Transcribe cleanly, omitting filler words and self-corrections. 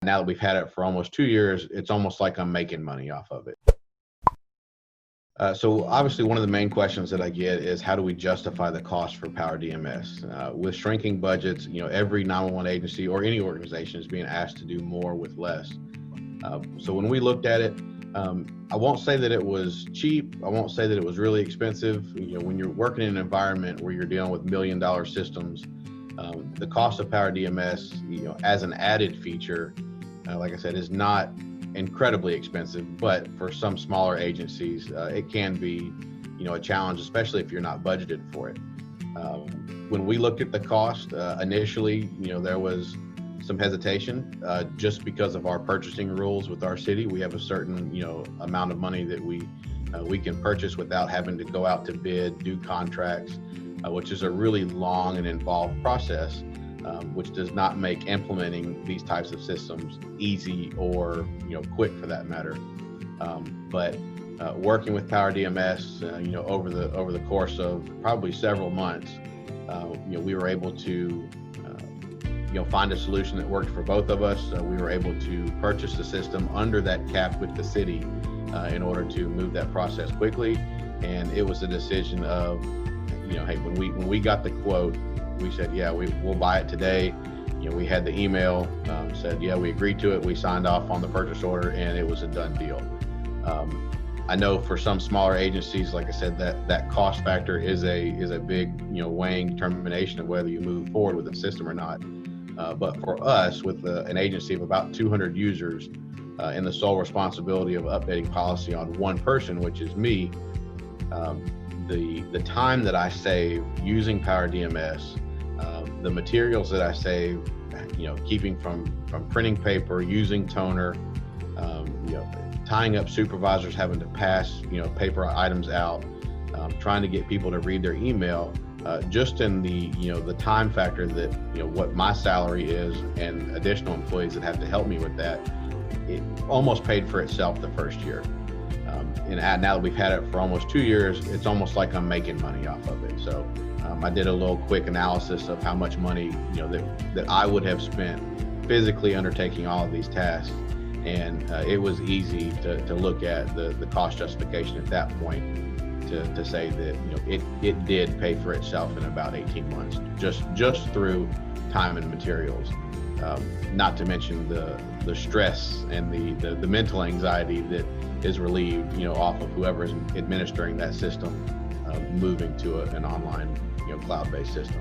Now that we've had it for almost 2 years, it's almost like I'm making money off of it. So obviously one of the main questions that I get is how do we justify the cost for PowerDMS? With shrinking budgets, every 911 agency or any organization is being asked to do more with less. So when we looked at it, I won't say that it was cheap. I won't say that it was really expensive. When you're working in an environment where you're dealing with $1 million systems, the cost of PowerDMS, as an added feature, like I said, is not incredibly expensive, but for some smaller agencies, it can be, a challenge, especially if you're not budgeted for it. When we looked at the cost, initially, there was some hesitation just because of our purchasing rules with our city. We have a certain, amount of money that we can purchase without having to go out to bid, do contracts, which is a really long and involved process. Which does not make implementing these types of systems easy or quick for that matter. But working with PowerDMS, over the course of probably several months, we were able to find a solution that worked for both of us. We were able to purchase the system under that cap with the city in order to move that process quickly. And it was a decision of, hey, when we got the quote, we said, yeah, we'll buy it today. We had the email, said, yeah, we agreed to it. We signed off on the purchase order and it was a done deal. I know for some smaller agencies, like I said, that cost factor is a big, weighing determination of whether you move forward with the system or not. But for us, with an agency of about 200 users and the sole responsibility of updating policy on one person, which is me, the time that I save using PowerDMS, the materials that I save, keeping from printing paper, using toner, tying up supervisors, having to pass, paper items out, trying to get people to read their email, just in the time factor that, what my salary is and additional employees that have to help me with that, it almost paid for itself the first year. And now that we've had it for almost 2 years, it's almost like I'm making money off of it. So I did a little quick analysis of how much money, that I would have spent physically undertaking all of these tasks. And it was easy to look at the cost justification at that point to say that, it did pay for itself in about 18 months, just through time and materials. Not to mention the stress and the mental anxiety that is relieved, off of whoever is administering that system, moving to an online, cloud-based system.